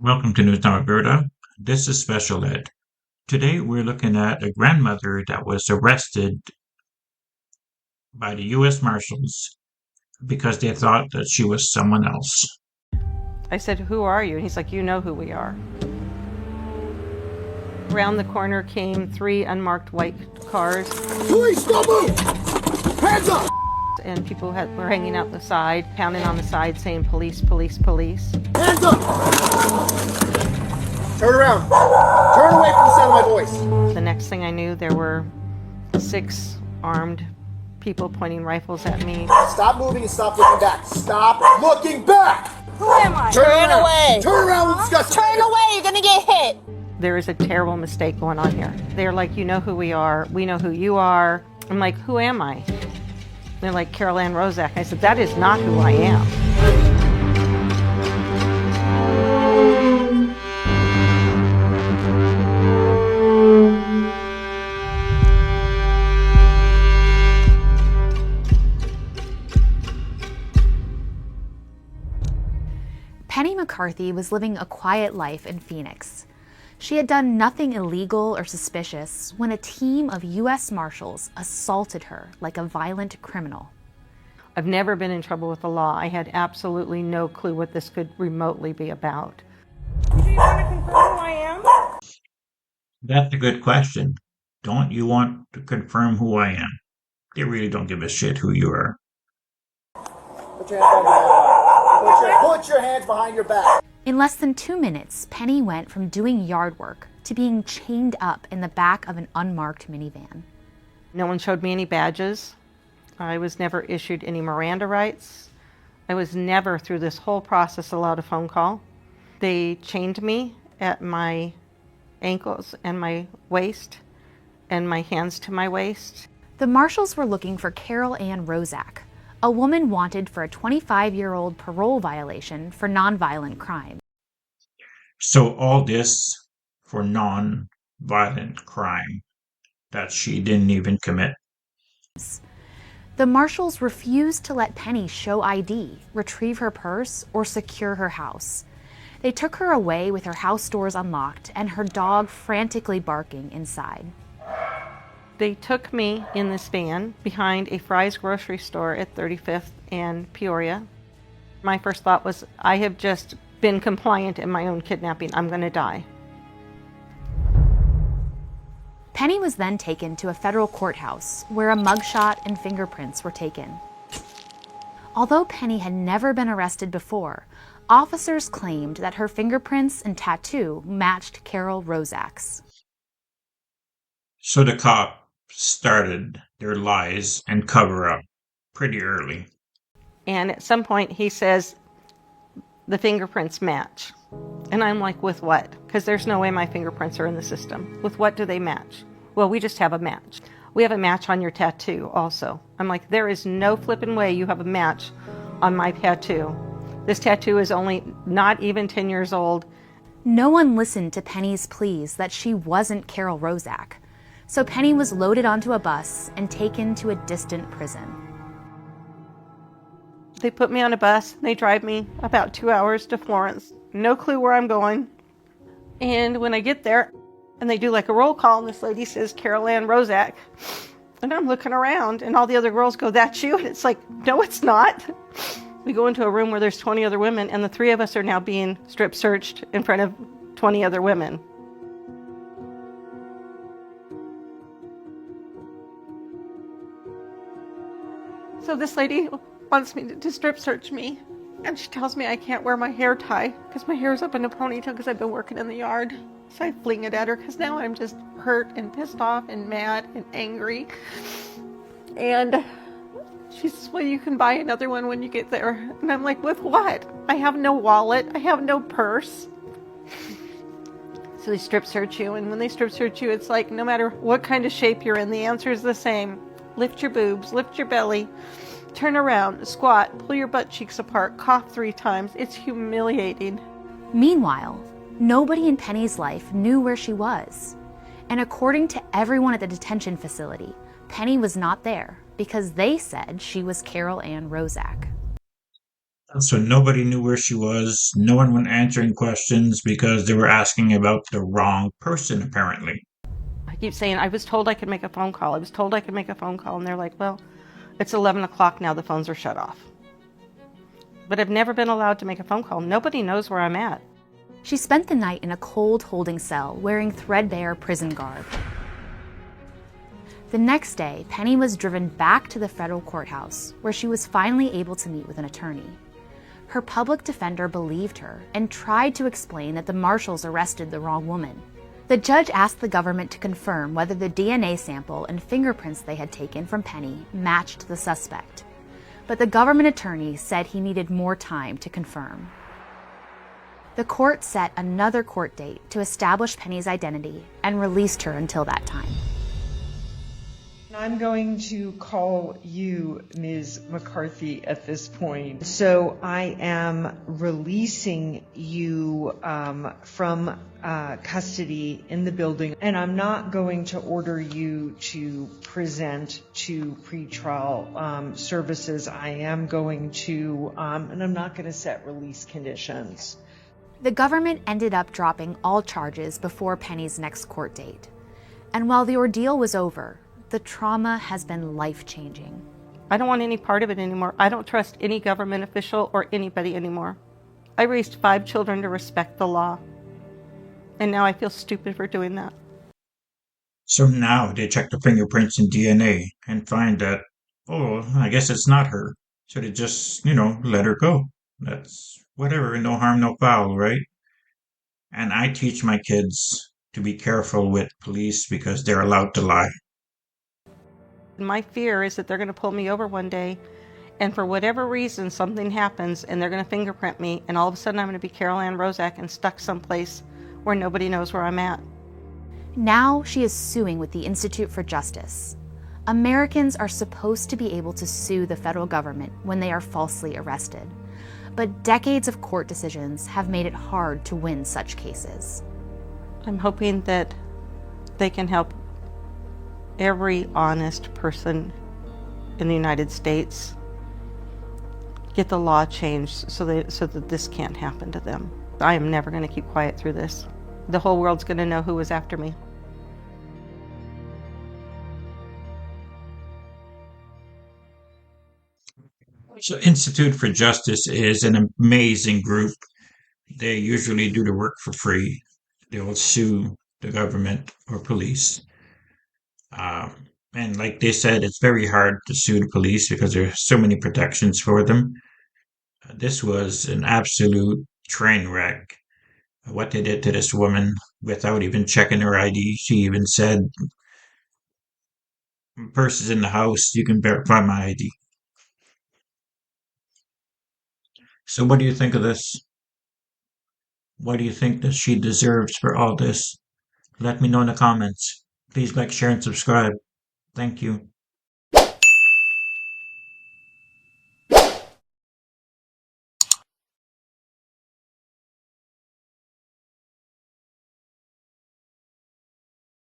Welcome to News Now Alberta. This is Special Ed. Today we're looking at a grandmother that was arrested by the U S Marshals because they thought that she was someone else. I said, "Who are you?" And he's like, "You know who we are." Around the corner came three unmarked white cars. Police, don't move! Hands up! And people were hanging out the side, pounding on the side, saying, "Police, police, police." Hands up! Turn around. Turn away from the sound of my voice. The next thing I knew, there were 6 armed people pointing rifles at me. Stop moving and stop looking back. Stop looking back! Who am I? Turn away. Turn around, we'll discuss it. Turn away, you're gonna get hit. There is a terrible mistake going on here. They're like, "You know who we are. We know who you are." I'm like, "Who am I?" They're like, "Carol Ann Rozak." I said, "That is not who I am." Penny McCarthy was living a quiet life in Phoenix. She had done nothing illegal or suspicious when a team of U S Marshals assaulted her like a violent criminal. I've never been in trouble with the law. I had absolutely no clue what this could remotely be about. Do you want to confirm who I am? That's a good question. Don't you want to confirm who I am? They really don't give a shit who you are. Put your hands behind your back. Put your hands behind your back. In less than 2 minutes, Penny went from doing yard work to being chained up in the back of an unmarked minivan. No one showed me any badges. I was never issued any Miranda rights. I was never, through this whole process, allowed a phone call. They chained me at my ankles and my waist and my hands to my waist. The Marshals were looking for Carol Ann Rozak, a woman wanted for a 25-year-old parole violation for nonviolent crime. So all this for non-violent crime that she didn't even commit. The Marshals refused to let Penny show ID, retrieve her purse, or secure her house. They took her away with her house doors unlocked and her dog frantically barking inside. They took me in this van behind a Fry's grocery store at 35th and Peoria. My first thought was, I have just been compliant in my own kidnapping. I'm going to die. Penny was then taken to a federal courthouse where a mugshot and fingerprints were taken. Although Penny had never been arrested before, officers claimed that her fingerprints and tattoo matched Carol Rozak's. So the cops started their lies and cover up pretty early. And at some point he says, the fingerprints match. And I'm like, with what? Because there's no way my fingerprints are in the system. With what do they match? Well, we just have a match. We have a match on your tattoo also. I'm like, there is no flipping way you have a match on my tattoo. This tattoo is only not even 10 years old. No one listened to Penny's pleas that she wasn't Carol Rozak. So Penny was loaded onto a bus and taken to a distant prison. They put me on a bus. They drive me about 2 hours to Florence. No clue where I'm going. And when I get there, and they do like a roll call, and this lady says, Carol Ann Rozak. And I'm looking around, and all the other girls go, "That's you?" And it's like, no, it's not. We go into a room where there's 20 other women, and the 3 of us are now being strip searched in front of 20 other women. So this lady wants me to strip search me, and she tells me I can't wear my hair tie because my hair is up in a ponytail because I've been working in the yard. So I fling it at her because now I'm just hurt and pissed off and mad and angry. And she says, "Well, you can buy another one when you get there." And I'm like, "With what? I have no wallet. I have no purse." So they strip search you, and when they strip search you, it's like no matter what kind of shape you're in, the answer is the same. Lift your boobs, lift your belly, turn around, squat, pull your butt cheeks apart, cough 3 times. It's humiliating. Meanwhile, nobody in Penny's life knew where she was. And according to everyone at the detention facility, Penny was not there because they said she was Carol Ann Rozak. So nobody knew where she was. No one was answering questions because they were asking about the wrong person, apparently. I keep saying, I was told I could make a phone call. I was told I could make a phone call. And they're like, well, it's 11 o'clock now. The phones are shut off. But I've never been allowed to make a phone call. Nobody knows where I'm at. She spent the night in a cold holding cell wearing threadbare prison garb. The next day, Penny was driven back to the federal courthouse, where she was finally able to meet with an attorney. Her public defender believed her and tried to explain that the marshals arrested the wrong woman. The judge asked the government to confirm whether the DNA sample and fingerprints they had taken from Penny matched the suspect. But the government attorney said he needed more time to confirm. The court set another court date to establish Penny's identity and released her until that time. I'm going to call you Ms. McCarthy at this point. So I am releasing you from custody in the building, and I'm not going to order you to present to pretrial services. I am going to, and I'm not going to set release conditions. The government ended up dropping all charges before Penny's next court date. And while the ordeal was over, the trauma has been life-changing. I don't want any part of it anymore. I don't trust any government official or anybody anymore. I raised 5 children to respect the law. And now I feel stupid for doing that. So now they check the fingerprints and DNA and find that, oh, I guess it's not her. So they just, let her go. That's whatever, no harm, no foul, right? And I teach my kids to be careful with police because they're allowed to lie. My fear is that they're going to pull me over one day, and for whatever reason, something happens, and they're going to fingerprint me, and all of a sudden I'm going to be Carol Ann Rozak and stuck someplace where nobody knows where I'm at. Now she is suing with the Institute for Justice. Americans are supposed to be able to sue the federal government when they are falsely arrested, but decades of court decisions have made it hard to win such cases. I'm hoping that they can help every honest person in the United States get the law changed so that this can't happen to them. I am never going to keep quiet through this. The whole world's going to know who was after me. So Institute for Justice is an amazing group. They usually do the work for free. They will sue the government or police. And like they said, it's very hard to sue the police because there are so many protections for them. This was an absolute train wreck. What they did to this woman without even checking her ID. She even said, "Purse is in the house. You can verify my ID." So what do you think of this? What do you think that she deserves for all this? Let me know in the comments. Please like, share, and subscribe. Thank you.